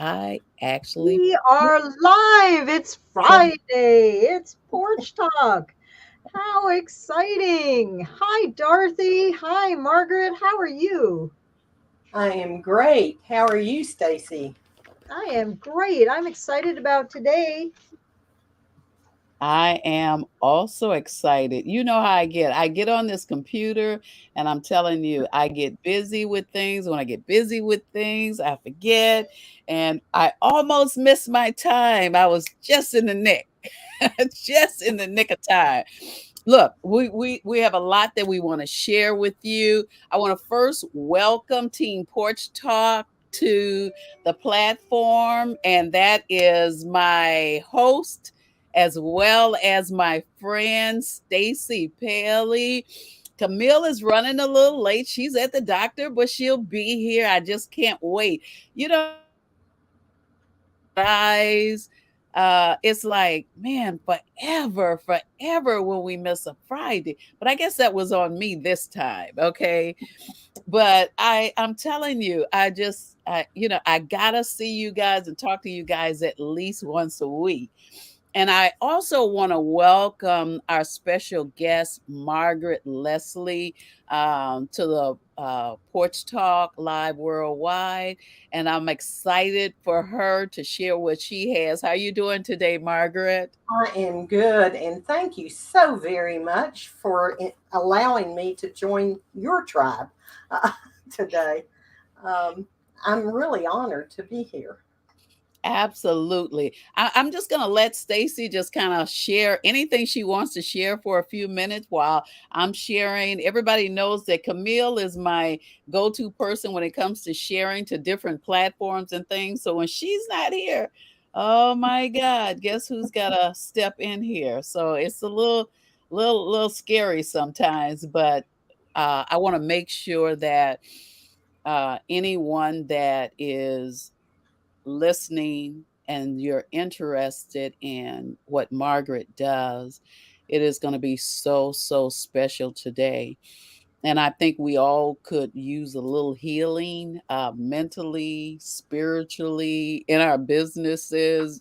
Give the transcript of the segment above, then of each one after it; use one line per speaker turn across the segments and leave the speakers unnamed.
I actually
We are live. It's Friday. It's Porch Talk. How exciting. Hi, Dorothy. Hi, Margaret. How are you?
I am great. How are you, Stacy?
I am great. I'm excited about today.
I am also excited. You know how I get. I get on this computer and I'm telling you, I get busy with things. When I get busy with things, I forget and I almost missed my time. I was just in the nick. Just in the nick of time. Look, we have a lot that we want to share with you. I want to first welcome Team Porch Talk to the platform, and that is my host as well as my friend Stacy Paley. Camille is running a little late. She's at the doctor, but she'll be here. I just can't wait. You know, guys, it's like, man, forever when we miss a Friday. But I guess that was on me this time, okay? But I'm telling you, I gotta see you guys and talk to you guys at least once a week. And I also want to welcome our special guest, Margaret Leslie, to the Porch Talk Live Worldwide. And I'm excited for her to share what she has. How you doing today, Margaret?
I am good, and thank you so very much for allowing me to join your tribe uh, today. Um, I'm really honored to be here.
Absolutely. I'm just going to let Stacy just kind of share anything she wants to share for a few minutes while I'm sharing. Everybody knows that Camille is my go to person when it comes to sharing to different platforms and things. So when she's not here, oh my God, guess who's got to step in here? So it's a little scary sometimes, but I want to make sure that anyone that is listening and you're interested in what Margaret does, it is going to be so special today. And I think we all could use a little healing mentally, spiritually, in our businesses,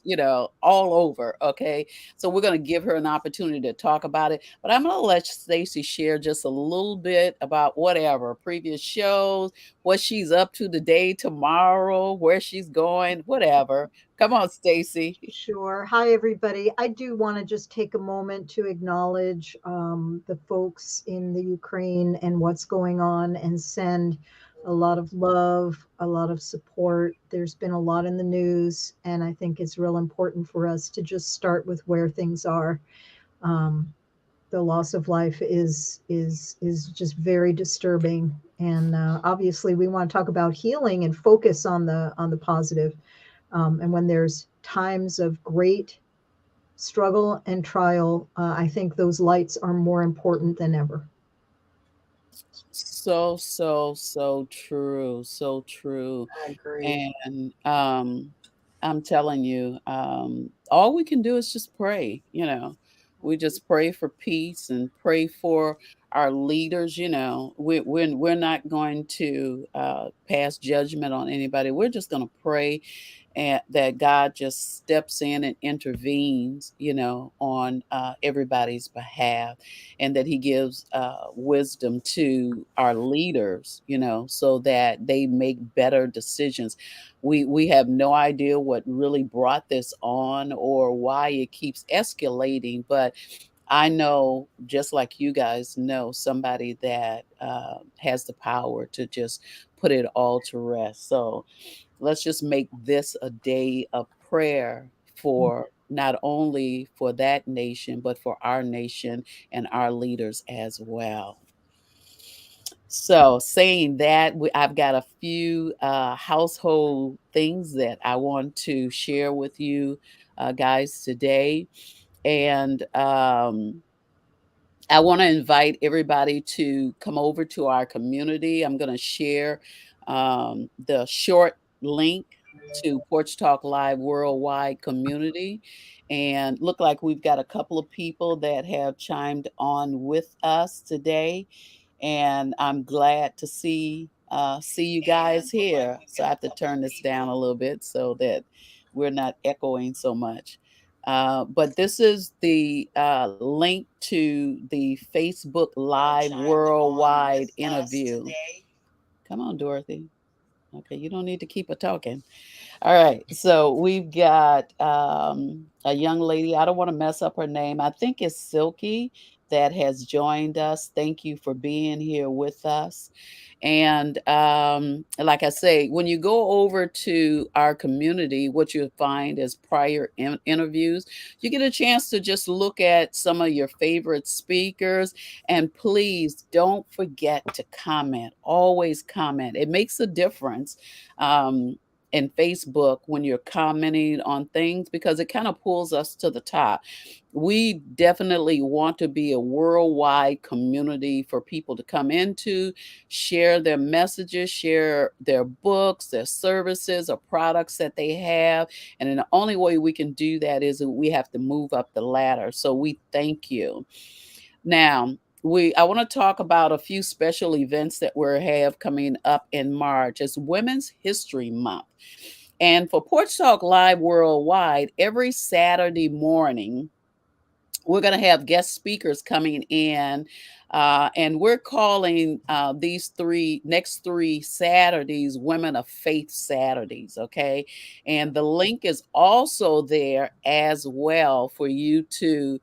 all over. Okay. So we're going to give her an opportunity to talk about it. But I'm going to let Stacy share just a little bit about whatever previous shows, what she's up to today, tomorrow, where she's going, whatever. Come on, Stacy.
Sure. Hi, everybody. I do want to just take a moment to acknowledge the folks in the Ukraine and what's going on and send a lot of love, a lot of support. There's been a lot in the news, and I think it's real important for us to just start with where things are. Um, the loss of life is just very disturbing, and obviously we want to talk about healing and focus on the positive. And when there's times of great struggle and trial, I think those lights are more important than ever.
So true. So true.
I agree.
And I'm telling you, all we can do is just pray, We just pray for peace and pray for our leaders, We're not going to pass judgment on anybody. We're just going to pray and that God just steps in and intervenes, on everybody's behalf, and that He gives wisdom to our leaders, so that they make better decisions. We have no idea what really brought this on or why it keeps escalating, but I know, just like you guys know, somebody that has the power to just put it all to rest. So let's just make this a day of prayer for not only for that nation, but for our nation and our leaders as well. So, saying that, I've got a few household things that I want to share with you guys today. And I want to invite everybody to come over to our community. I'm going to share the short link to Porch Talk Live Worldwide Community. And look like we've got a couple of people that have chimed on with us today. And I'm glad to see see you guys here. So I have to turn this down a little bit so that we're not echoing so much. But this is the link to the Facebook Live Worldwide interview. Come on, Dorothy. Okay, you don't need to keep a talking. All right. So we've got a young lady. I don't want to mess up her name. I think it's Silky that has joined us. Thank you for being here with us. And like I say, when you go over to our community, what you'll find is prior interviews. You get a chance to just look at some of your favorite speakers. And please don't forget to comment. Always comment. It makes a difference. In Facebook when you're commenting on things because it kind of pulls us to the top. We definitely want to be a worldwide community for people to come into, share their messages, share their books, their services, or products that they have. And then the only way we can do that is that we have to move up the ladder. So we thank you. Now, I want to talk about a few special events that we have coming up in March. It's Women's History Month. And for Porch Talk Live Worldwide, every Saturday morning, we're going to have guest speakers coming in, and we're calling these next three Saturdays Women of Faith Saturdays. Okay, and the link is also there as well for you to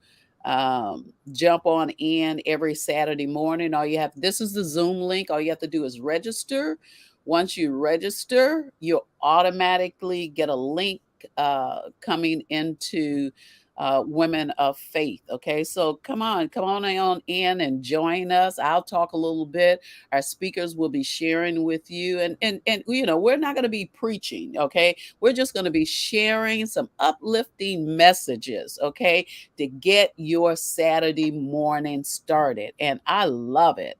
jump on in every Saturday morning. This is the Zoom link. All you have to do is register. Once you register, you'll automatically get a link coming into Women of Faith. Okay, so come on in and join us. I'll talk a little bit. Our speakers will be sharing with you, and we're not going to be preaching. Okay, we're just going to be sharing some uplifting messages. Okay, to get your Saturday morning started, and I love it.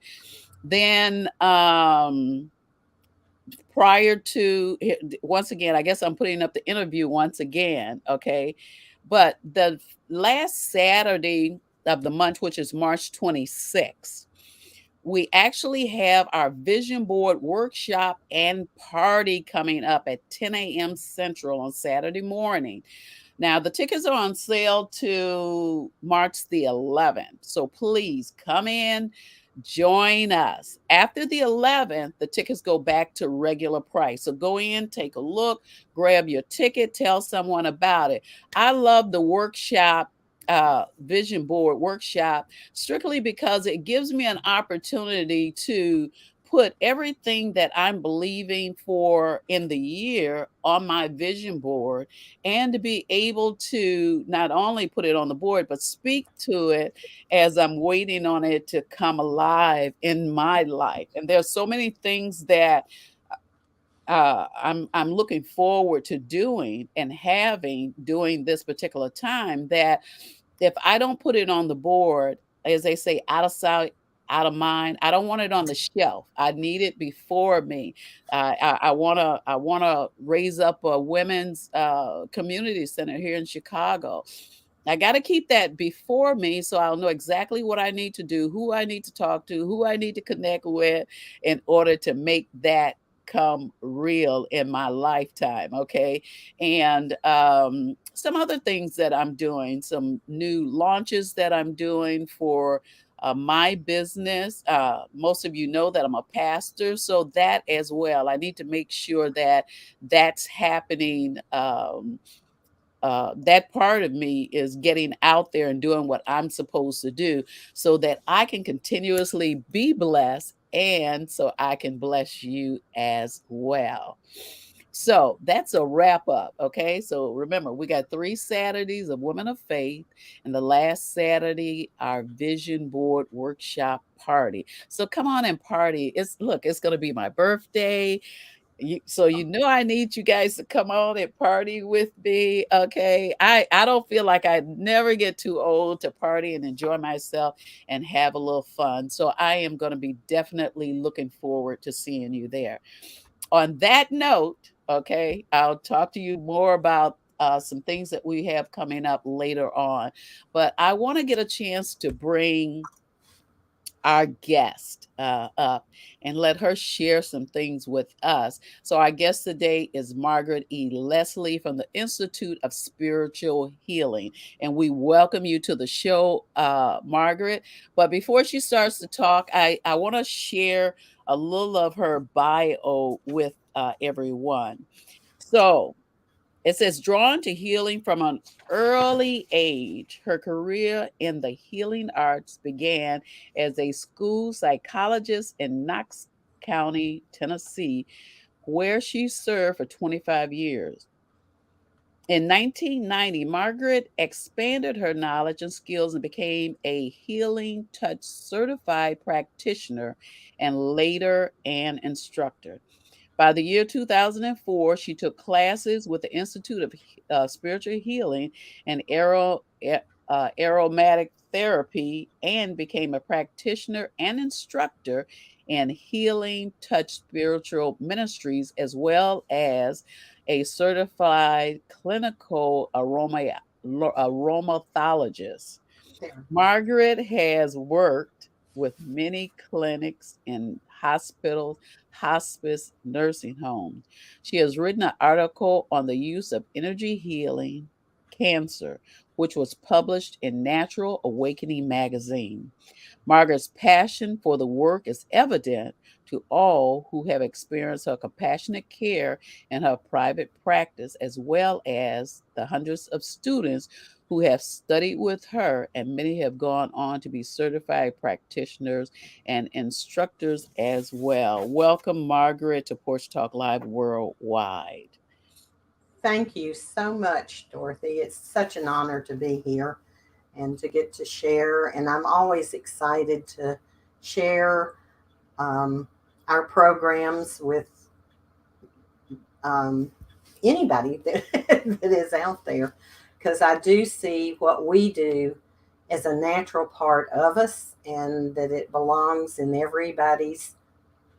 Then prior to once again, I guess I'm putting up the interview once again. Okay, but the last Saturday of the month, which is March 26th, we actually have our vision board workshop and party coming up at 10 a.m. Central on Saturday morning. Now, the tickets are on sale to March the 11th. So please come in, join us. After the 11th, the tickets go back to regular price. So go in, take a look, grab your ticket, tell someone about it. I love the workshop. Vision board workshop strictly because it gives me an opportunity to put everything that I'm believing for in the year on my vision board and to be able to not only put it on the board, but speak to it as I'm waiting on it to come alive in my life. And there's so many things that I'm looking forward to doing and having during this particular time that if I don't put it on the board, as they say, out of sight, out of mind, I don't want it on the shelf. I need it before me. I wanna raise up a women's community center here in Chicago. I got to keep that before me so I'll know exactly what I need to do, who I need to talk to, who I need to connect with in order to make that come real in my lifetime. Okay. And some other things that I'm doing, some new launches that I'm doing for my business. Most of you know that I'm a pastor, so that as well. I need to make sure that that's happening. That part of me is getting out there and doing what I'm supposed to do so that I can continuously be blessed and so I can bless you as well. So that's a wrap up. Okay. So remember, we got 3 Saturdays of Women of Faith, and the last Saturday, our vision board workshop party. So come on and party. It's going to be my birthday. So I need you guys to come on and party with me. Okay. I don't feel like I never get too old to party and enjoy myself and have a little fun. So I am going to be definitely looking forward to seeing you there. On that note, okay, I'll talk to you more about some things that we have coming up later on. But I want to get a chance to bring our guest up and let her share some things with us. So, our guest today is Margaret E. Leslie from the Institute of Spiritual Healing. And we welcome you to the show, Margaret. But before she starts to talk, I want to share a little of her bio with everyone. So, it says, drawn to healing from an early age, her career in the healing arts began as a school psychologist in Knox County, Tennessee, where she served for 25 years. In 1990, Margaret expanded her knowledge and skills and became a Healing Touch certified practitioner and later an instructor. By the year 2004, she took classes with the Institute of Spiritual Healing and aromatic therapy and became a practitioner and instructor in Healing Touch Spiritual Ministries, as well as a certified clinical aromathologist.
There.
Margaret has worked with many clinics in hospitals, hospice, nursing homes. She has written an article on the use of energy healing cancer, which was published in Natural Awakening magazine. Margaret's passion for the work is evident to all who have experienced her compassionate care in her private practice, as well as the hundreds of students who have studied with her, and many have gone on to be certified practitioners and instructors as well. Welcome, Margaret, to Porch Talk Live Worldwide.
Thank you so much, Dorothy. It's such an honor to be here and to get to share. And I'm always excited to share um, our programs with um, anybody that, that is out there, because I do see what we do as a natural part of us and that it belongs in everybody's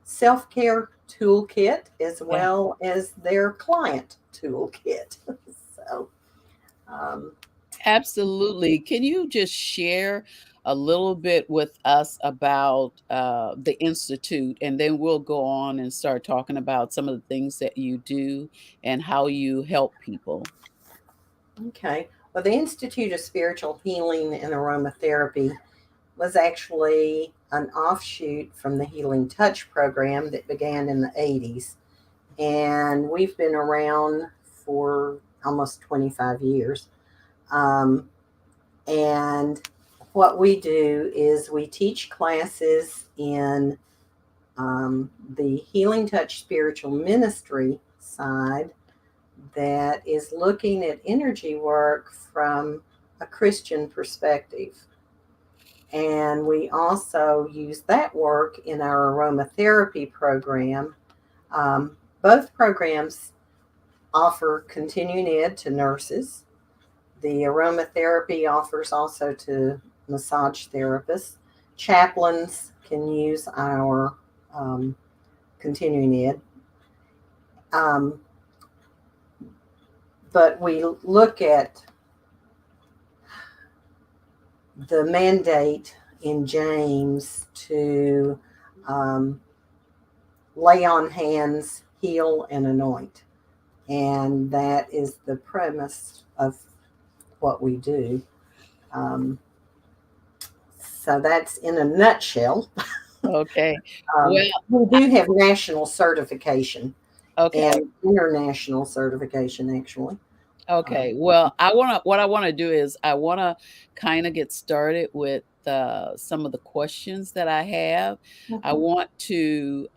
self care toolkit as
Yeah.
well as their client toolkit. So, um,
Absolutely. Can you just share a little bit with us about the Institute, and then we'll go on and start talking about some of the things that you do and how you help people?
okay. Well, the Institute of Spiritual Healing and Aromatherapy was actually an offshoot from the Healing Touch program that began in the 80s. And we've been around for almost 25 years. Um, and what we do is we teach classes in the Healing Touch spiritual ministry side that is looking at energy work from a Christian perspective. And we also use that work in our aromatherapy program. Both programs offer continuing ed to nurses. The aromatherapy offers also to massage therapists. Chaplains can use our um, continuing ed. Um, but we look at the mandate in James to um, lay on hands, heal, and anoint. And that is the premise of what we do. Um, so that's in a nutshell.
Okay. Well,
We do have national certification
okay.
and international certification, actually. Um,
Okay. Well, what I want to do is I want to kind of get started with some of the questions that I have. I
mhm.
want to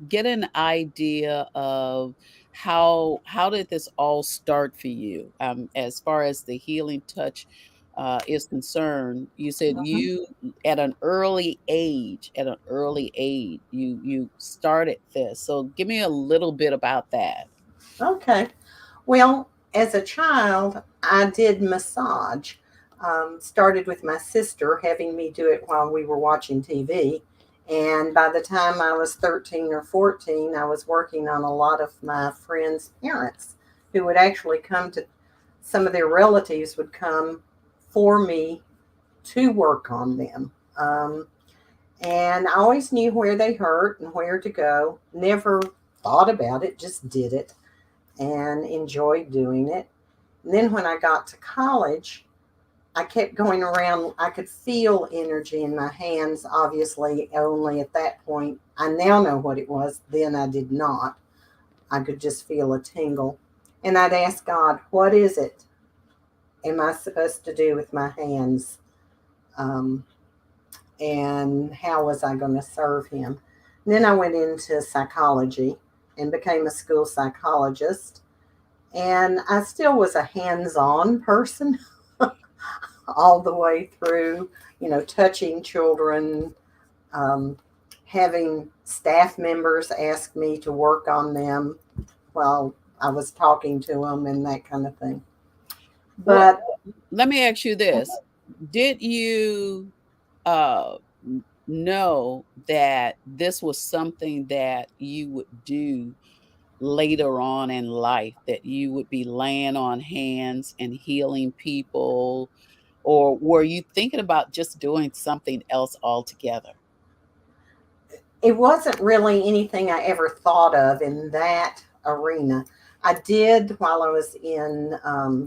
get an idea of how did this all start for you, as far as the healing touch is concerned. You said
Mhm.
you at an early age, you started this. So give me a little bit about that.
Okay. Well, as a child, I did massage. Started with my sister having me do it while we were watching TV. And by the time I was 13 or 14, I was working on a lot of my friends' parents who would actually come to, some of their relatives would come for me to work on them. And I always knew where they hurt and where to go. Never thought about it, just did it and enjoyed doing it. And then when I got to college, I kept going around. I could feel energy in my hands, obviously, only at that point. I now know what it was. Then I did not. I could just feel a tingle. And I'd ask God, what is it am I supposed to do with my hands? Um, and how was I going to serve Him? And then I went into psychology and became a school psychologist. And I still was a hands on person all the way through, touching children, um, having staff members ask me to work on them while I was talking to them and that kind of thing.
Well,
But
let me ask you this. Did you know that this was something that you would do later on in life, that you would be laying on hands and healing people? Or were you thinking about just doing something else altogether?
it wasn't really anything I ever thought of in that arena. I did, while I was in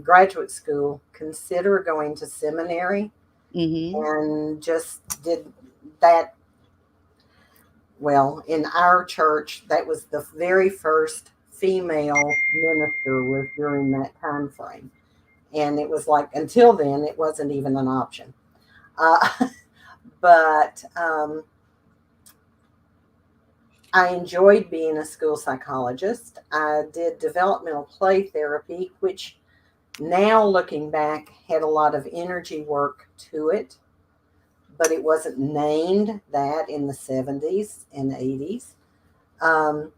graduate school, consider going to seminary
Mhm.
and just did that. Well, in our church, that was the very first female minister was during that time frame. And it was like, until then, it wasn't even an option. Uh, but I enjoyed being a school psychologist. I did developmental play therapy, which now looking back had a lot of energy work to it, but it wasn't named that in the 70s and 80s. Um,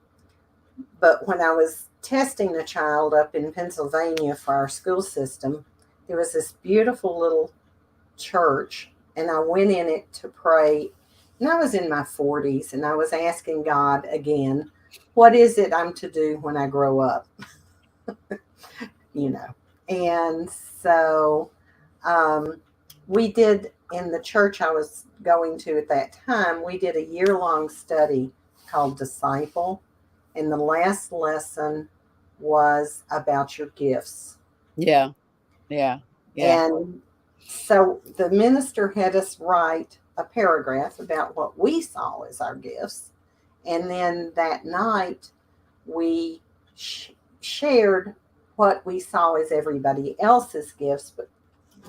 but when I was testing a child up in Pennsylvania for our school system, there was this beautiful little church, and I went in it to pray. And I was in my 40s, and I was asking God again, what is it I'm to do when I grow up? you know. And so um, we did in the church I was going to at that time, we did a year-long study called Disciple. And the last lesson was about your gifts.
Yeah. Yeah. Yeah.
And so the minister had us write a paragraph about what we saw as our gifts. And then that night, we shared what we saw as everybody else's gifts, but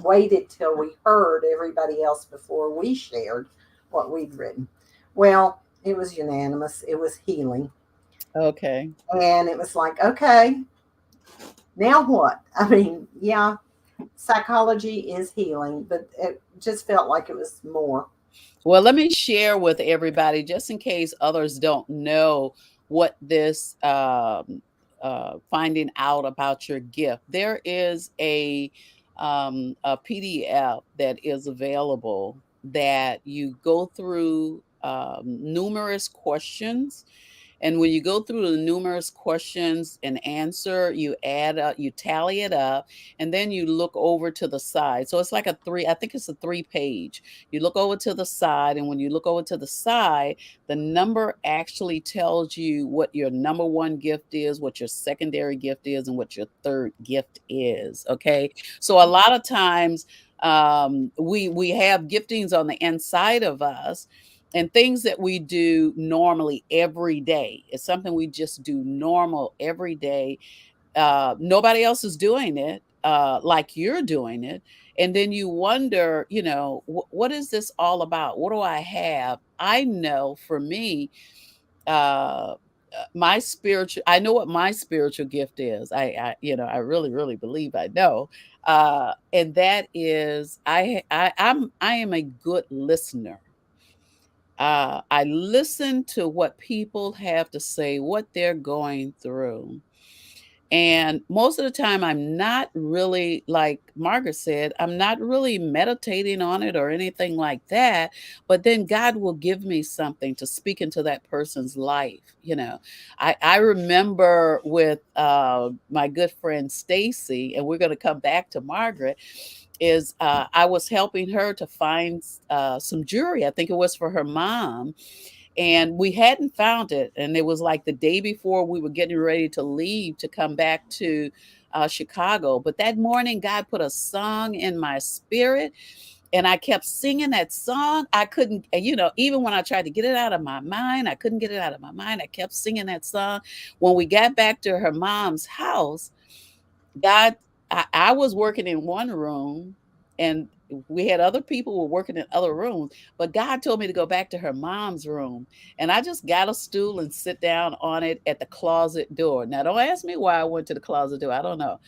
waited till we heard everybody else before we shared what we'd written. Well, it was unanimous. It was healing.
Okay.
And it was like, okay, now what? I mean, yeah, psychology is healing, but it just felt like it was more.
Well, let me share with everybody, just in case others don't know what this finding out about your gift. There is a PDF that is available that you go through numerous questions, and when you go through the numerous questions and answer, you add up, you tally it up, and then you look over to the side. So it's like I think it's a 3 page. You look over to the side, and when you look over to the side, the number actually tells you what your number one gift is, what your secondary gift is, and what your third gift is. Okay. So a lot of times we have giftings on the inside of us, and things that we do normally every day. It's something we just do normal every day. Nobody else is doing it like you're doing it. And then you wonder, what is this all about? What do I have? I know for me, my spiritual, I know what my spiritual gift is. I really, really believe I know. And that is, I am a good listener. I listen to what people have to say, what they're going through. And most of the time, I'm not really, like Margaret said, I'm not really meditating on it or anything like that. But then God will give me something to speak into that person's life. I remember with my good friend Stacy, and we're going to come back to Margaret. Is I was helping her to find some jewelry. I think it was for her mom, and we hadn't found it, and it was like the day before we were getting ready to leave to come back to Chicago. But that morning God put a song in my spirit, and I kept singing that song. I couldn't, even when I tried to get it out of my mind, I couldn't get it out of my mind. I kept singing that song. When we got back to her mom's house, God, I was working in one room, and we had other people who were working in other rooms, but God told me to go back to her mom's room. And I just got a stool and sit down on it at the closet door. Now, don't ask me why I went to the closet door. I don't know.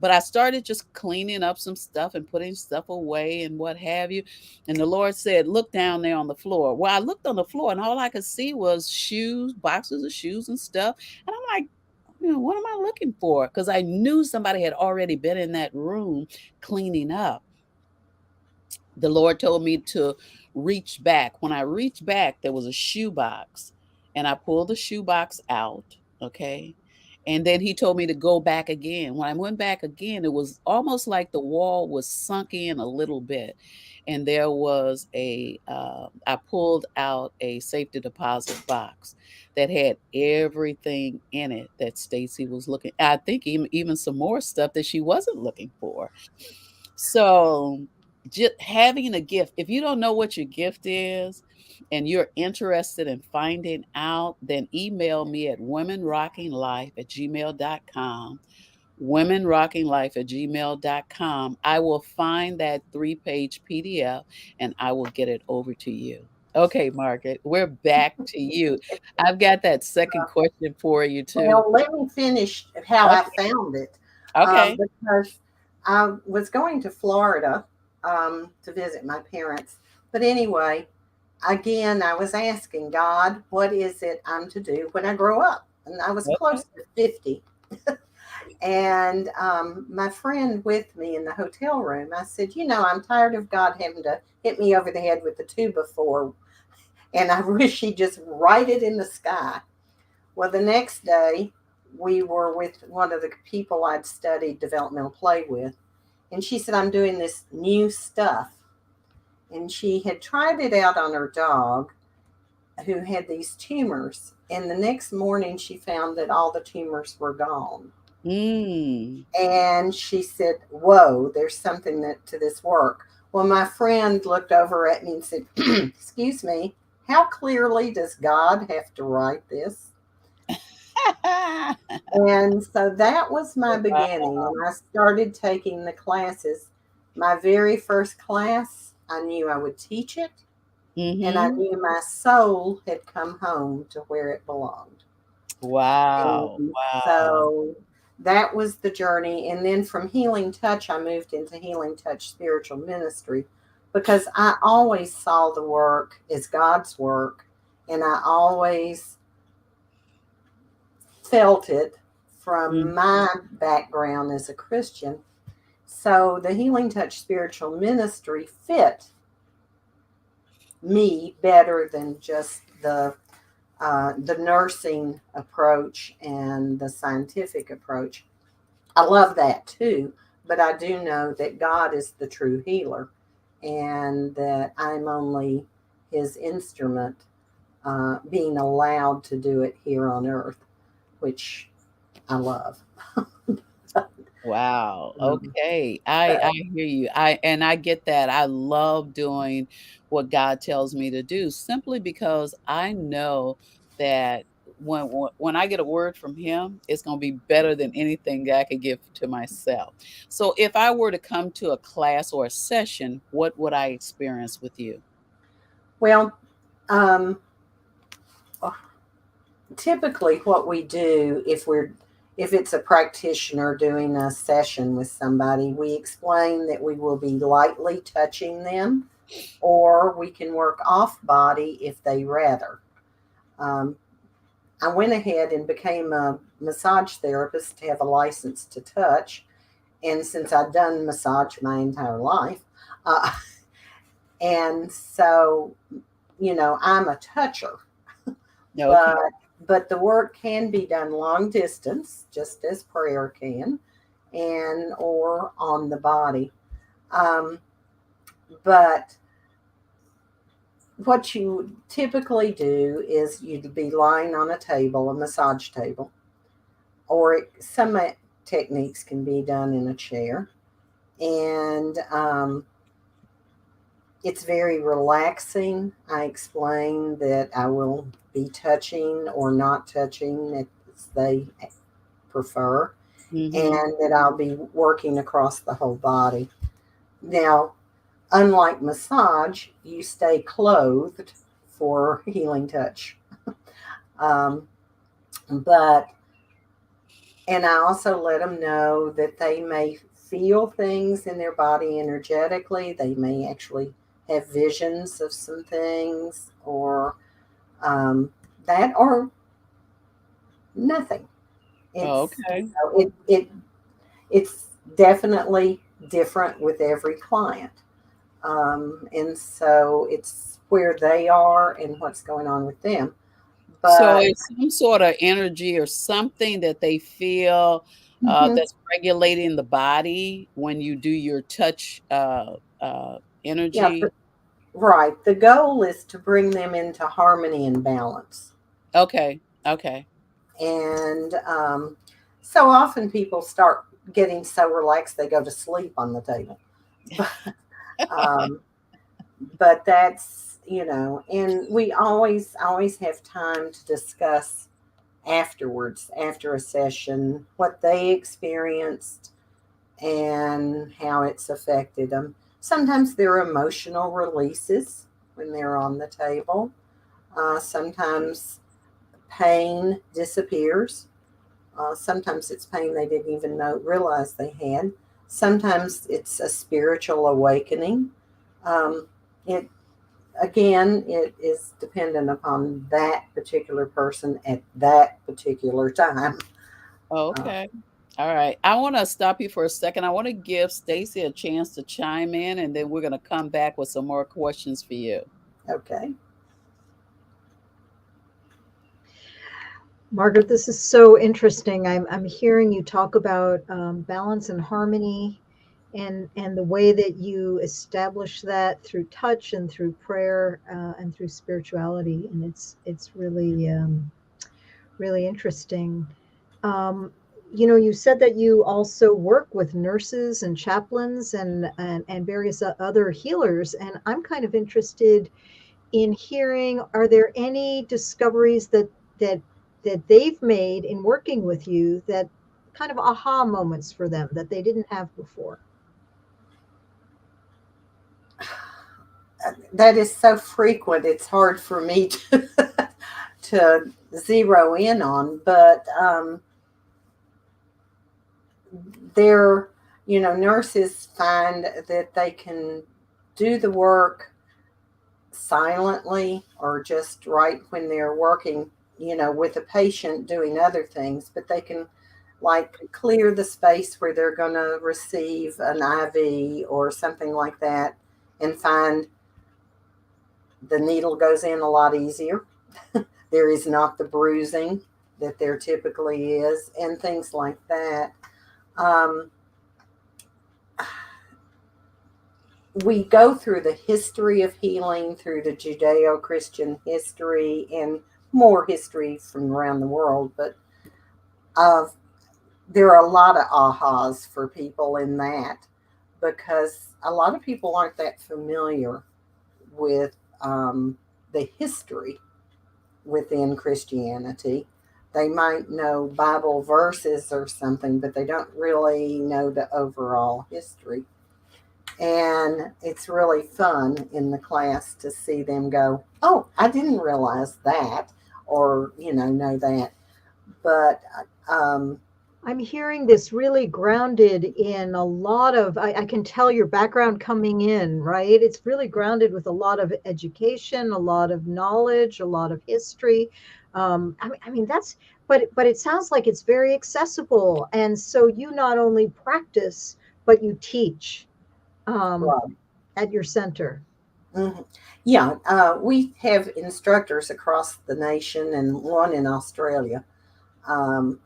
But I started just cleaning up some stuff and putting stuff away and what have you. And the Lord said, "Look down there on the floor." Well, I looked on the floor, and all I could see was shoes, boxes of shoes and stuff. And I'm like, what am I looking for? Because I knew somebody had already been in that room cleaning up. The Lord told me to reach back. When I reached back, there was a shoebox, and I pulled the shoebox out. Okay. And then he told me to go back again. When I went back again, it was almost like the wall was sunk in a little bit. And there was I pulled out a safety deposit box that had everything in it that Stacy was looking. I think even some more stuff that she wasn't looking for. So, just having a gift, if you don't know what your gift is and you're interested in finding out, then email me at womenrockinglife@gmail.com. Womenrockinglife@gmail.com. I will find that 3-page PDF and I will get it over to you. Okay, Margaret, we're back to you. I've got that second question for you, too.
Well, let me finish how I
Okay.
found it,
Okay.
because I was going to Florida to visit my parents. But anyway, again, I was asking God, what is it I'm to do when I grow up? And I was
Okay.
close to 50. And my friend with me in the hotel room, I said, I'm tired of God having to hit me over the head with the two before, and I wish He'd just write it in the sky. Well, the next day, we were with one of the people I'd studied developmental play with, and she said, I'm doing this new stuff. And she had tried it out on her dog who had these tumors. And the next morning, she found that all the tumors were gone.
Mm.
And she said, Whoa, there's something to this work. Well, my friend looked over at me and said, Excuse me, how clearly does God have to write this? And so that was my beginning.
Wow.
And I started taking the classes. My very first class, I knew I would teach it. And I
Mhm.
knew my soul had come home to where it belonged.
Wow,
And
wow.
so that was the journey. And then from Healing Touch, I moved into Healing Touch Spiritual Ministry because I always saw the work as God's work. And I always felt it from
Mhm.
my background as a Christian. So the Healing Touch Spiritual Ministry fit me better than just the nursing approach and the scientific approach. I love that too, but I do know that God is the true healer and that I'm only His instrument, being allowed to do it here on earth, which I love.
Wow,
Um,
okay. I hear you. I get that. I love doing what God tells me to do simply because I know that when I get a word from him, it's gonna be better than anything that I could give to myself. So if I were to come to a class or a session, what would I experience with you?
well, um, typically what we do if it's a practitioner doing a session with somebody, we explain that we will be lightly touching them, or we can work off body if they rather. Um, I went ahead and became a massage therapist to have a license to touch. And since I'd done massage my entire life, uh, and so, I'm a toucher,
Okay.
but the work can be done long distance, just as prayer can, and or on the body. Um, but what you typically do is you'd be lying on a table, a massage table, or some techniques can be done in a chair, and it's very relaxing. I explain that I will be touching or not touching as they prefer,
Hmm.
and that I'll be working across the whole body. Now, unlike massage, you stay clothed for healing touch. Um, but, and I also let them know that they may feel things in their body energetically. They may actually have visions of some things, or that, or nothing. It's,
Okay.
it's definitely different with every client. And so it's where they are and what's going on with them.
So
But
it's some sort of energy or something that they feel
mhm,
that's regulating the body when you do your touch
yeah,
energy.
right. The goal is to bring them into harmony and balance.
Okay. Okay.
And so often people start getting so relaxed they go to sleep on the table. Um, but that's, and we always have time to discuss afterwards, after a session, what they experienced and how it's affected them. Sometimes there are emotional releases when they're on the table. Sometimes pain disappears. Sometimes it's pain they didn't even realize they had. Sometimes it's a spiritual awakening. Um, it Again, it is dependent upon that particular person at that particular time. Uh,
Okay. All right. I want to stop you for a second. I want to give Stacy a chance to chime in, and then we're going to come back with some more questions for you.
okay.
Margaret, this is so interesting. I'm hearing you talk about balance and harmony, and the way that you establish that through touch and through prayer and through spirituality, and it's really really interesting. Um, you said that you also work with nurses and chaplains and various other healers, and I'm kind of interested in hearing, are there any discoveries that that they've made in working with you, that kind of aha moments for them that they didn't have before?
That is so frequent, it's hard for me to, to zero in on, but they're, nurses find that they can do the work silently or just right when they're working, with a patient doing other things, but they can like clear the space where they're going to receive an IV or something like that, and find the needle goes in a lot easier. There is not the bruising that there typically is, and things like that. Um, we go through the history of healing, through the Judeo Christian history and more history from around the world, but uh, there are a lot of ahas for people in that, because a lot of people aren't that familiar with the history within Christianity. They might know Bible verses or something, but they don't really know the overall history. And it's really fun in the class to see them go, "Oh, I didn't realize that," or, know that. But um,
I'm hearing this really grounded in a lot of, I can tell your background coming in, right? It's really grounded with a lot of education, a lot of knowledge, a lot of history, I mean that's, but it sounds like it's very accessible, and so you not only practice but you teach um,
Right.
at your center.
Mhm. Yeah, we have instructors across the nation and one in Australia. Um,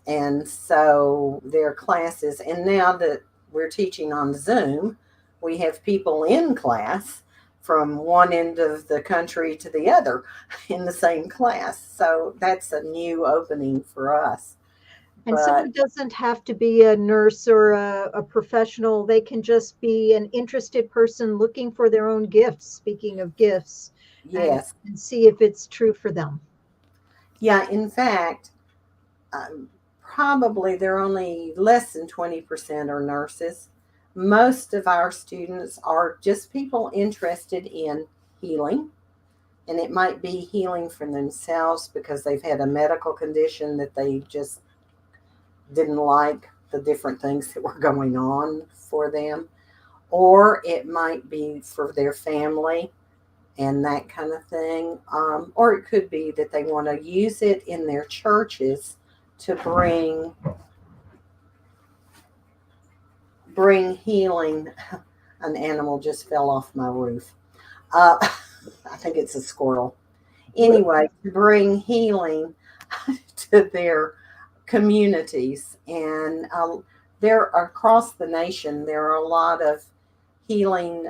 and so their classes, and now that we're teaching on Zoom, we have people in class from one end of the country to the other in the same class. So that's a new opening for us.
And
But
someone doesn't have to be a nurse or a professional. They can just be an interested person looking for their own gifts, speaking of gifts,
yes,
and see if it's true for them.
yeah, in fact, um, probably there are only less than 20% are nurses. Most of our students are just people interested in healing, and it might be healing from themselves because they've had a medical condition that they just didn't like the different things that were going on for them, or it might be for their family and that kind of thing. Or it could be that they want to use it in their churches to bring healing. An animal just fell off my roof. Uh, I think it's a squirrel. Anyway, to bring healing to their communities. And there across the nation, there are a lot of healing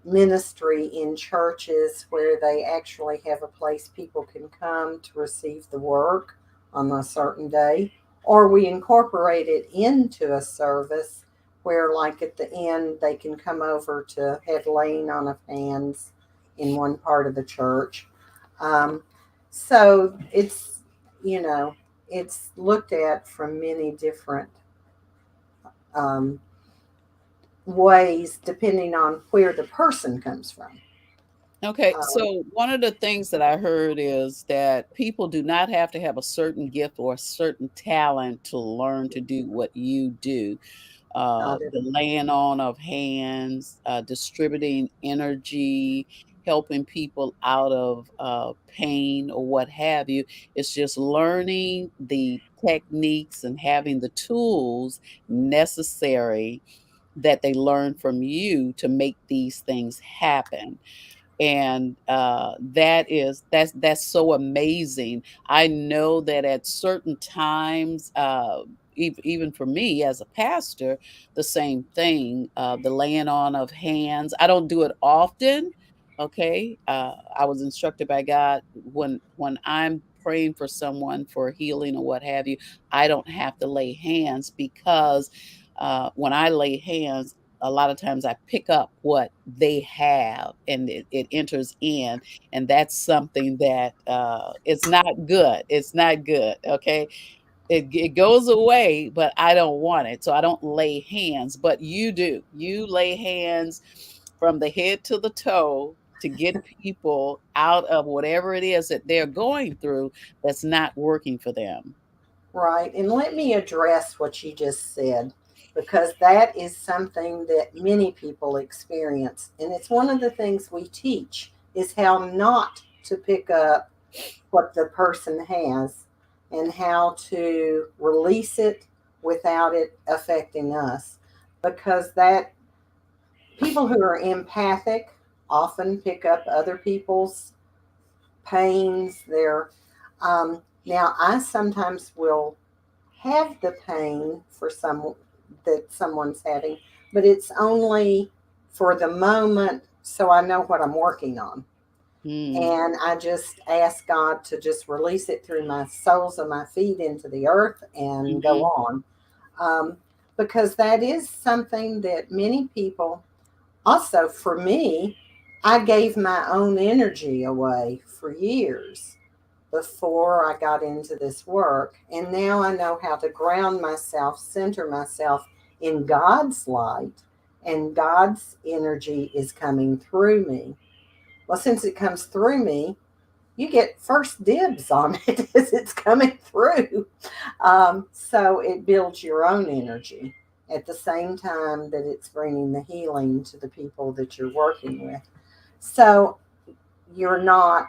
ministry in churches where they actually have a place people can come to receive the work on a certain day, or we incorporate it into a service where, like at the end, they can come over to have laying on of hands in one part of the church. Um, so you know, it's looked at from many different um, ways depending on where the person comes from.
Okay,
Um,
so one of the things that I heard is that people do not have to have a certain gift or a certain talent to learn to do what you do.
Not at
The laying on of hands, distributing energy, helping people out of pain or what have you. It's just learning the techniques and having the tools necessary that they learn from you to make these things happen. And that's so amazing. I know that at certain times, even for me as a pastor, the same thing, the laying on of hands. I don't do it often. Okay, I was instructed by God, when I'm praying for someone for healing or what have you, I don't have to lay hands, because when I lay hands, a lot of times I pick up what they have, and it enters in, and that's something that it's not good. It's not good. Okay. It goes away, but I don't want it. So I don't lay hands, but you do. You lay hands from the head to the toe to get people out of whatever it is that they're going through that's not working for them.
right. And let me address what you just said, because that is something that many people experience. And it's one of the things we teach is how not to pick up what the person has and how to release it without it affecting us. Because that people who are empathic often pick up other people's pains. Now I sometimes will have the pain for some that someone's having, but it's only for the moment, so I know what I'm working on.
Hmm.
And I just ask God to just release it through my soles of my feet into the earth and go
Hmm.
on. Um, because that is something that many people, also for me, I gave my own energy away for years before I got into this work. And now I know how to ground myself, center myself in God's light, and God's energy is coming through me. Well, since it comes through me, you get first dibs on it as it's coming through. So it builds your own energy at the same time that it's bringing the healing to the people that you're working with. So you're not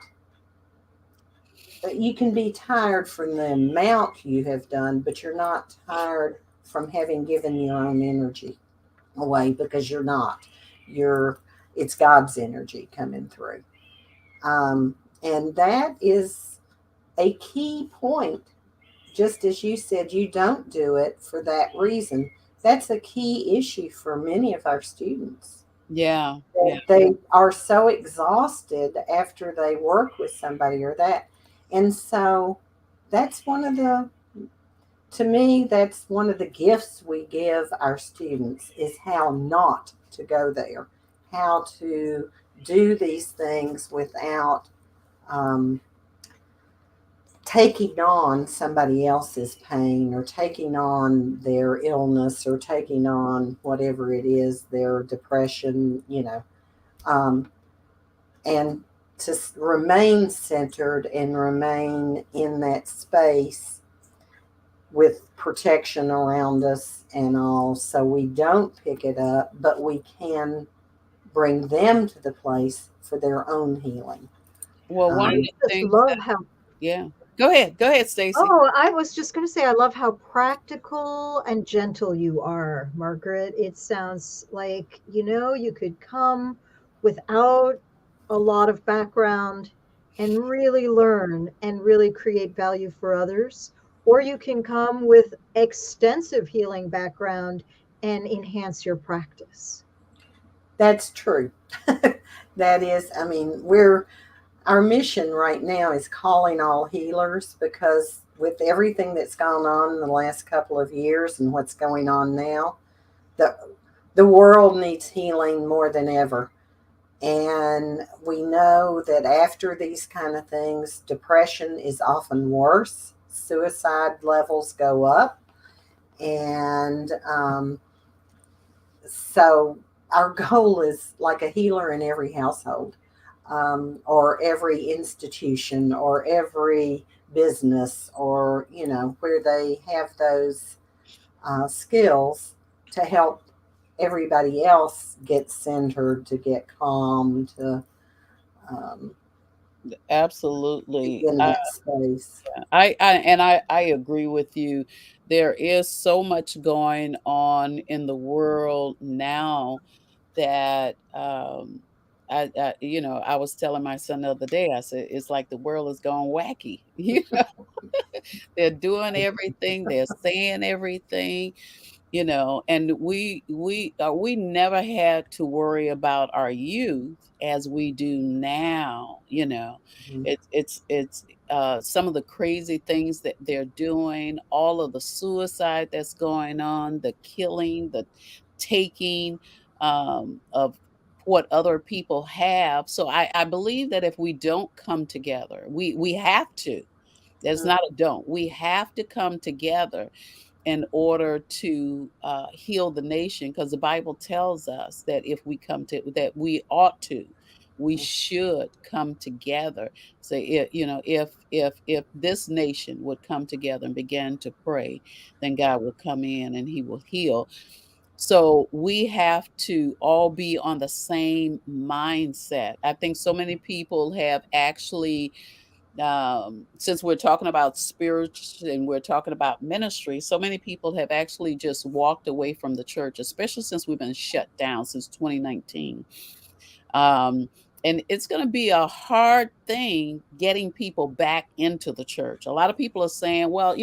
you can be tired from the amount you have done, but you're not tired from having given your own energy away, because you're not. You're It's God's energy coming through. Um, and that is a key point. Just as you said, you don't do it for that reason. That's a key issue for many of our students.
Yeah, yeah.
They are so exhausted after they work with somebody or that. And so that's one of the, to me, that's one of the gifts we give our students, is how not to go there, how to do these things without um, taking on somebody else's pain, or taking on their illness, or taking on whatever it is, their depression, um, and to remain centered and remain in that space with protection around us and all, so we don't pick it up, but we can bring them to the place for their own healing.
Well, one
I
of
Um,
the
just
things
love
that,
how
yeah. Go ahead, Stacy.
Oh, I was just going to say, I love how practical and gentle you are, Margaret. It sounds like, you could come without a lot of background and really learn and really create value for others. Or you can come with extensive healing background and enhance your practice.
that's true. That is, I mean, our mission right now is calling all healers, because with everything that's gone on in the last couple of years and what's going on now, the the world needs healing more than ever. And we know that after these kind of things, depression is often worse, suicide levels go up, and so our goal is like a healer in every household, or every institution, or every business, or where they have those skills to help everybody else get centered, to get calm, to um, be
Absolutely.
in that space.
I agree with you. There is so much going on in the world now that I was telling my son the other day. I said it's like the world is going wacky. They're doing everything, they're saying everything, and we never had to worry about our youth as we do now.
Mhm.
It's some of the crazy things that they're doing, all of the suicide that's going on, the killing, the taking of what other people have. So I believe that if we don't come together, we have to. There's not a don't. We have to come together in order to heal the nation, because the Bible tells us that if we come to that we ought to, we should come together. Say, if this nation would come together and begin to pray, then God will come in and He will heal. So we have to all be on the same mindset. I think so many people have actually, since we're talking about spiritual and we're talking about ministry, so many people have actually just walked away from the church, especially since we've been shut down since 2019. Um, and it's going to be a hard thing getting people back into the church. A lot of people are saying, well,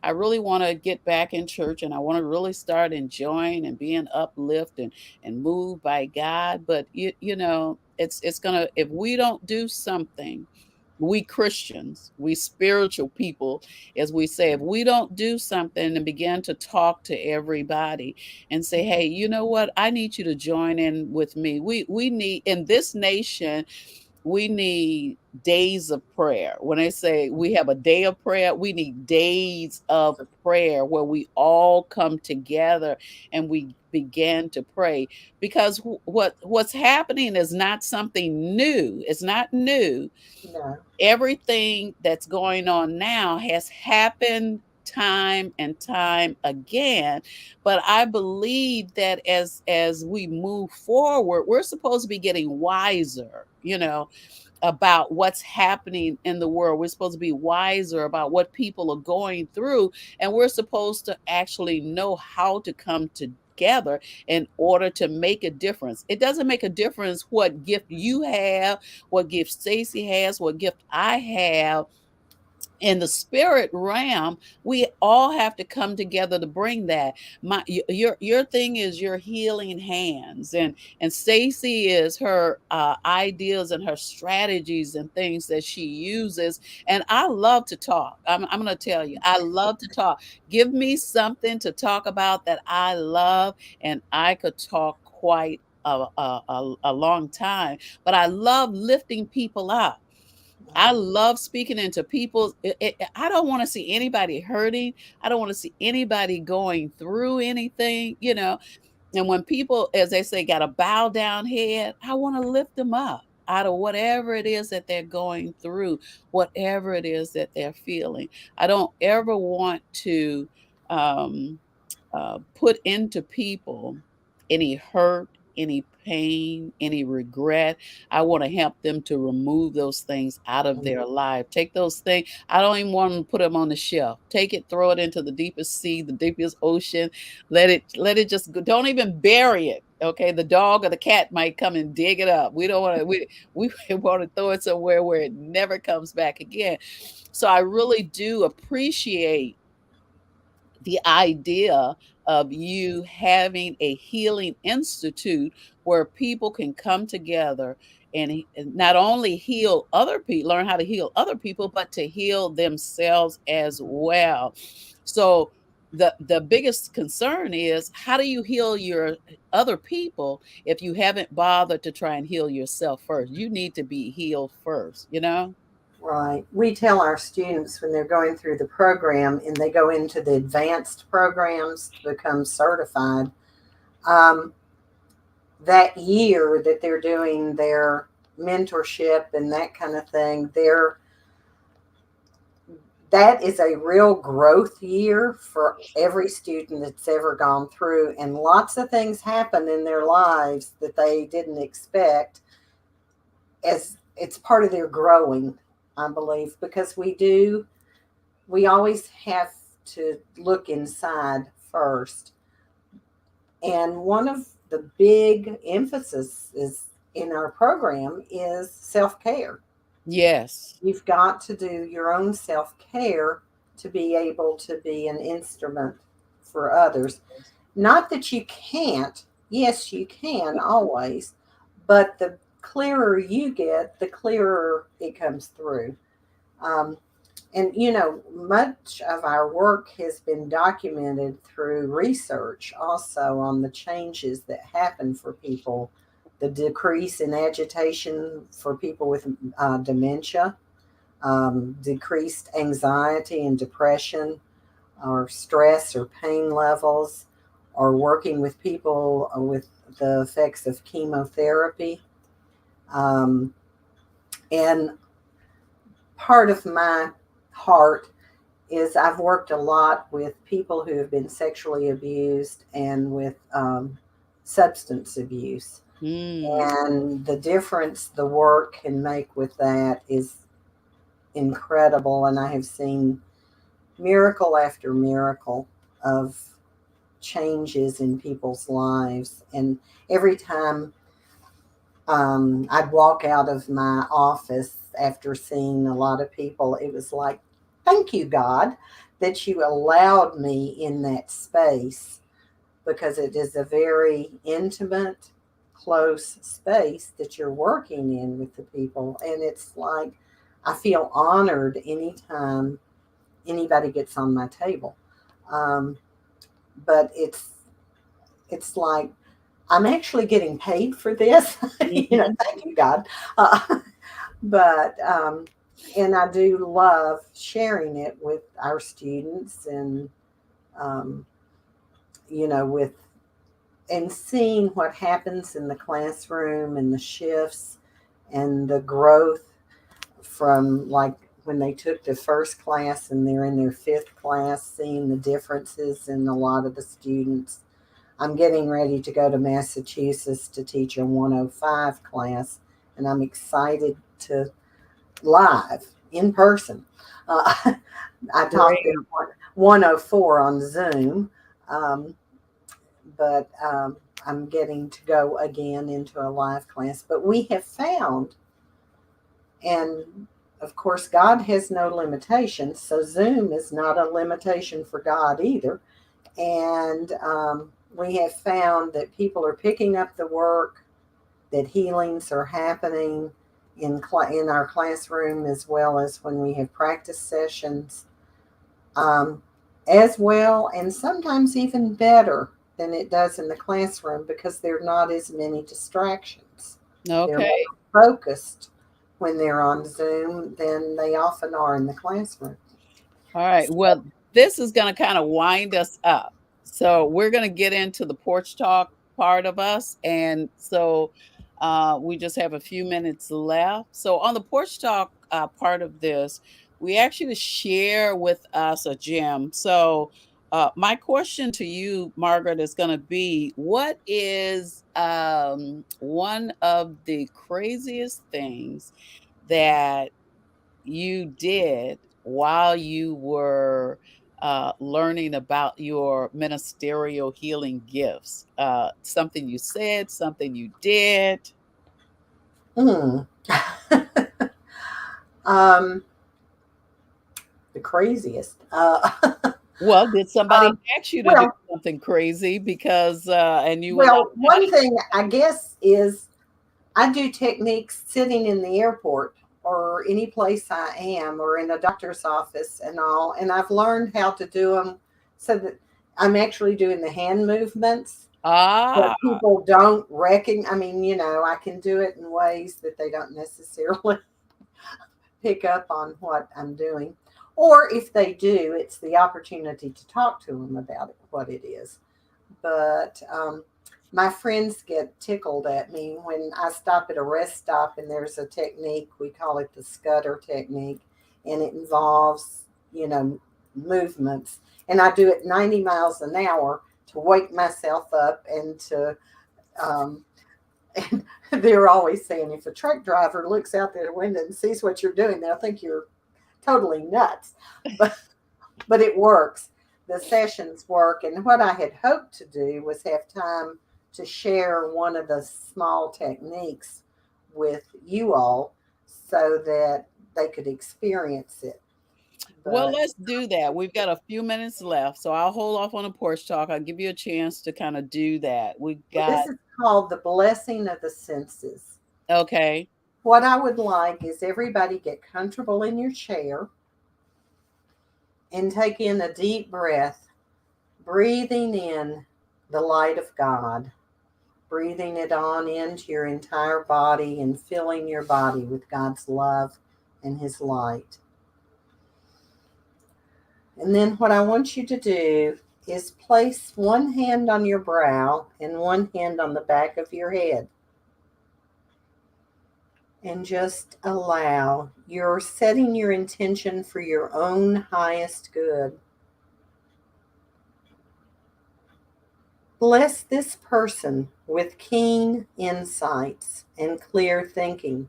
I really want to get back in church and I want to really start enjoying and being uplifted and moved by God. But, it's going to, if we don't do something, we Christians, we spiritual people, as we say, if we don't do something and begin to talk to everybody and say, hey, you know what? I need you to join in with me. We need, in this nation, we need days of prayer. When I say we have a day of prayer, we need days of prayer where we all come together and we begin to pray, because what's happening is not something new. It's not new.
No,
Everything that's going on now has happened time and time again, but I believe that as we move forward, we're supposed to be getting wiser, about what's happening in the world. We're supposed to be wiser about what people are going through, and we're supposed to actually know how to come together in order to make a difference. It doesn't make a difference what gift you have, what gift Stacy has, what gift I have. In the spirit realm, we all have to come together to bring that. Your thing is your healing hands, and Stacy is her ideas and her strategies and things that she uses. And I love to talk. I'm going to tell you, I love to talk. Give me something to talk about that I love, and I could talk quite a long time. But I love lifting people up. I love speaking into people. I don't want to see anybody hurting. I don't want to see anybody going through anything. And when people, as they say, got a bow down head, I want to lift them up out of whatever it is that they're going through, whatever it is that they're feeling. I don't ever want to um, put into people any hurt, any pain, any regret. I want to help them to remove those things out of their life. Take those things. I don't even want them to put them on the shelf. Take it, throw it into the deepest sea, the deepest ocean. Let it just go. Don't even bury it. Okay, the dog or the cat might come and dig it up. We don't want to. We want to throw it somewhere where it never comes back again. So I really do appreciate the idea of you having a healing institute where people can come together and not only heal other people, learn how to heal other people, but to heal themselves as well. So the biggest concern is, how do you heal your other people if you haven't bothered to try and heal yourself first? You need to be healed first.
Right. We tell our students when they're going through the program and they go into the advanced programs to become certified, um, that year that they're doing their mentorship and that kind of thing, that is a real growth year for every student that's ever gone through. And lots of things happen in their lives that they didn't expect, as it's part of their growing, I believe, because we always have to look inside first. And one of the big emphasis is in our program is self-care.
Yes.
You've got to do your own self-care to be able to be an instrument for others. Not that you can't. Yes, you can always, but the clearer you get, the clearer it comes through. Um, and much of our work has been documented through research also on the changes that happen for people, the decrease in agitation for people with dementia, decreased anxiety and depression, or stress or pain levels, or working with people with the effects of chemotherapy. Um, and part of my heart is I've worked a lot with people who have been sexually abused and with substance abuse.
Mm.
And the difference the work can make with that is incredible. And I have seen miracle after miracle of changes in people's lives. And every time I'd walk out of my office after seeing a lot of people, it was like, thank you, God, that you allowed me in that space, because it is a very intimate, close space that you're working in with the people. And it's like, I feel honored anytime anybody gets on my table. Um, but it's like, I'm actually getting paid for this.
Mhm.
Thank you, God. Uh, but and I do love sharing it with our students, and um, with and seeing what happens in the classroom and the shifts and the growth from, like, when they took the first class and they're in their fifth class, seeing the differences in a lot of the students. I'm getting ready to go to Massachusetts to teach a 105 class, and I'm excited to live in person. Uh, I taught them
Great.
104 on Zoom, um, but I'm getting to go again into a live class. But we have found, and of course, God has no limitations, so Zoom is not a limitation for God either. And we have found that people are picking up the work, that healings are happening in our classroom as well as when we have practice sessions, um, as well, and sometimes even better than it does in the classroom because there are not as many distractions. They're more
Okay.
focused when they're on Zoom than they often are in the classroom.
All right. Well, this is going to kind of wind us up. So we're going to get into the porch talk part of us. And so we just have a few minutes left. So on the porch talk part of this, we actually share with us a gem. So my question to you, Margaret, is going to be what is one of the craziest things that you did while you were learning about your ministerial healing gifts? Something you said, something you did.
Hmm. um, the craziest.
Well, did somebody
um,
ask you to do
well,
something crazy because, and you went,
well, one thing I guess is I do techniques sitting in the airport or any place I am or in a doctor's office and all, and I've learned how to do them so that I'm actually doing the hand movements
ah,
that people don't recognize. I mean, I can do it in ways that they don't necessarily pick up on what I'm doing. Or if they do, it's the opportunity to talk to them about it, what it is. But my friends get tickled at me when I stop at a rest stop and there's a technique, we call it the Scudder technique, and it involves, movements. And I do it 90 miles an hour to wake myself up and to, um, and they're always saying if a truck driver looks out their window and sees what you're doing, they'll think you're totally nuts. But but it works. The sessions work. And what I had hoped to do was have time to share one of the small techniques with you all so that they could experience it.
well,
But
let's do that. We've got a few minutes left, so I'll hold off on a porch talk. I'll give you a chance to kind of do that. We got,
this is called the blessing of the senses.
okay.
What I would like is everybody get comfortable in your chair and take in a deep breath, breathing in the light of God, breathing it on into your entire body and filling your body with God's love and His light. And then what I want you to do is place one hand on your brow and one hand on the back of your head. And just allow, you're setting your intention for your own highest good. Bless this person with keen insights and clear thinking,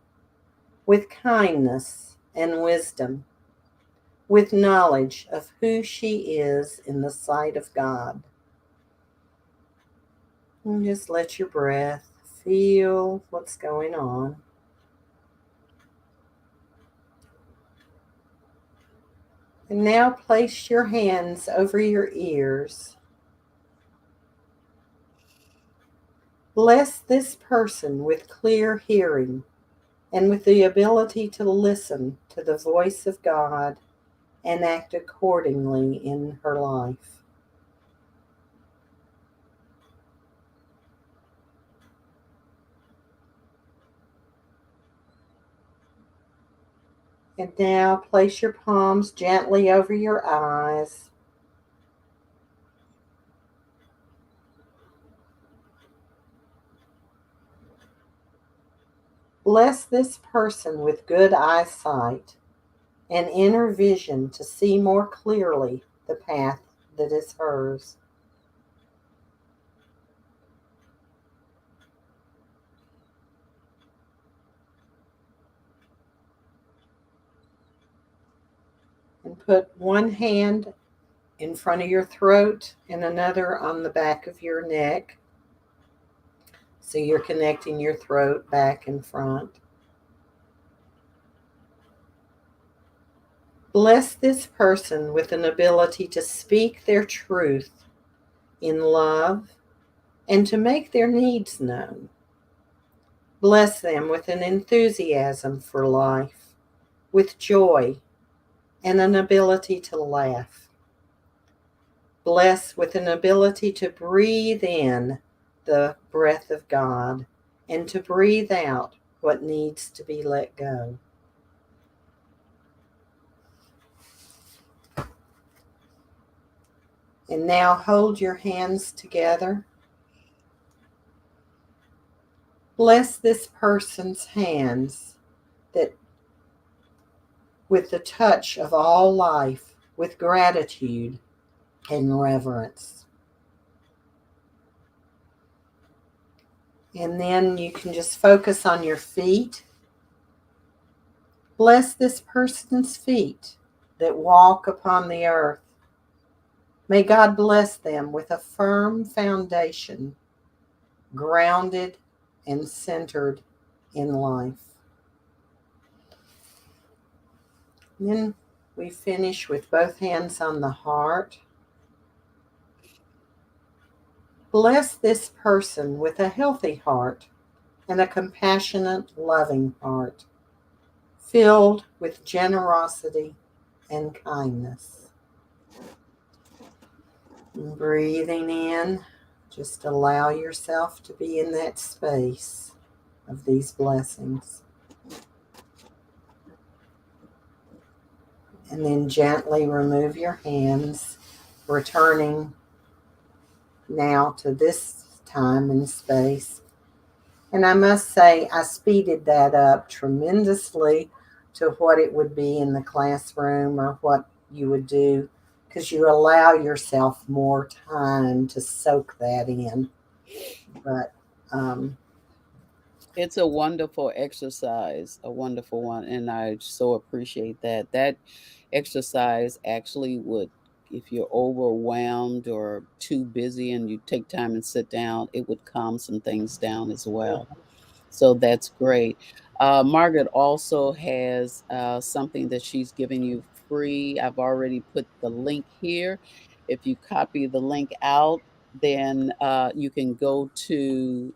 with kindness and wisdom, with knowledge of who she is in the sight of God. And just let your breath feel what's going on. And now place your hands over your ears. Bless this person with clear hearing and with the ability to listen to the voice of God and act accordingly in her life. And now place your palms gently over your eyes. Bless this person with good eyesight and inner vision to see more clearly the path that is hers. Put one hand in front of your throat and another on the back of your neck. So you're connecting your throat back and front. Bless this person with an ability to speak their truth in love and to make their needs known. Bless them with an enthusiasm for life, with joy, and an ability to laugh. Bless with an ability to breathe in the breath of God and to breathe out what needs to be let go. And now hold your hands together. Bless this person's hands that with the touch of all life, with gratitude and reverence. And then you can just focus on your feet. Bless this person's feet that walk upon the earth. May God bless them with a firm foundation, grounded and centered in life. And then we finish with both hands on the heart. Bless this person with a healthy heart and a compassionate, loving heart, filled with generosity and kindness. And breathing in, just allow yourself to be in that space of these blessings. And then gently remove your hands, returning now to this time and space. And I must say, I speeded that up tremendously to what it would be in the classroom or what you would do, because you allow yourself more time to soak that in. But
It's a wonderful exercise, a wonderful one, and I so appreciate that. That exercise actually would, if you're overwhelmed or too busy and you take time and sit down, it would calm some things down as well. So that's great. Margaret also has something that she's giving you free. I've already put the link here. If you copy the link out, then you can go to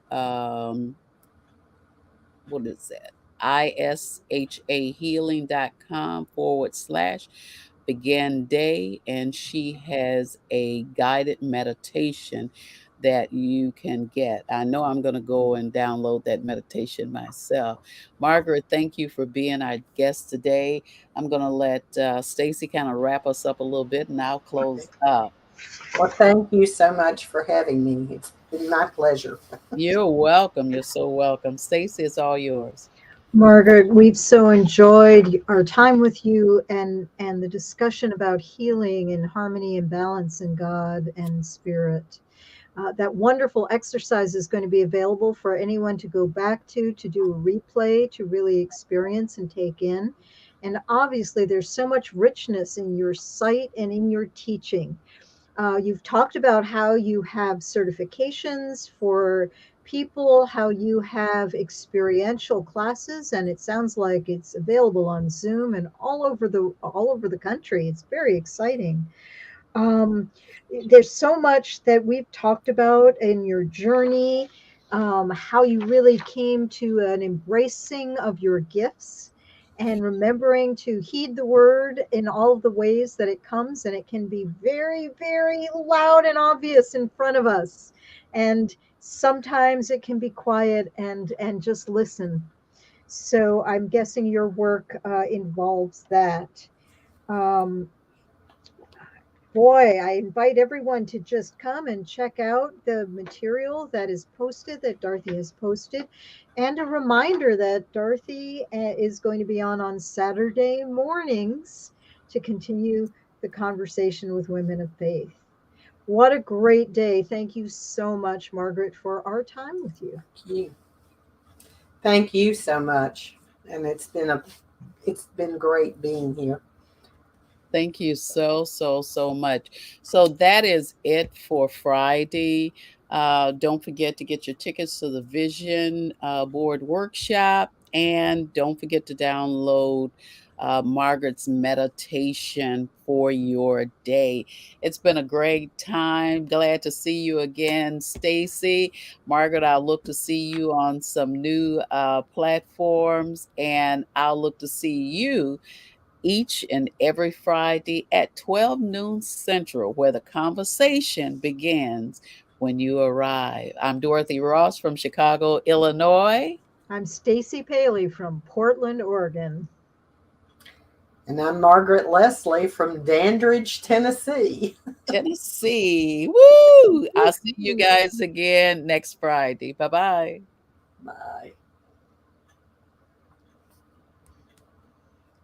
what is that? ishahealing.com/, begin day. And she has a guided meditation that you can get. I know I'm going to go and download that meditation myself. Margaret, thank you for being our guest today. I'm going to let Stacy kind of wrap us up a little bit and I'll close up.
well, thank you so much for having me. It's been my pleasure.
You're welcome. You're so welcome. Stacy, it's all yours.
Margaret, we've so enjoyed our time with you and the discussion about healing and harmony and balance in God and spirit. That wonderful exercise is going to be available for anyone to go back to do a replay, to really experience and take in. And obviously, there's so much richness in your site and in your teaching. You've talked about how you have certifications for people, how you have experiential classes, and it sounds like it's available on Zoom and all over the country. It's very exciting. Um, there's so much that we've talked about in your journey, how you really came to an embracing of your gifts and remembering to heed the word in all of the ways that it comes. And it can be very, very loud and obvious in front of us. And sometimes it can be quiet and just listen. So I'm guessing your work involves that. Um, Boy, I invite everyone to just come and check out the material that is posted, that Dorothy has posted. And a reminder that Dorothy is going to be on Saturday mornings to continue the conversation with women of faith. What a great day. Thank you so much, Margaret, for our time with you.
Thank you so much. And it's been great being here.
Thank you so, so, so much. So that is it for Friday. Don't forget to get your tickets to the Vision Board Workshop. And don't forget to download Margaret's meditation for your day. It's been a great time. Glad to see you again, Stacy. Margaret, I'll look to see you on some new platforms, and I'll look to see you each and every Friday at 12 noon Central, where the conversation begins when you arrive. I'm Dorothy Ross from Chicago, Illinois.
I'm Stacy Paley from Portland, Oregon.
And I'm Margaret Leslie from Dandridge, Tennessee.
Tennessee. Woo! I'll see you
Woo-hoo.
guys again next Friday. Bye bye.
Bye.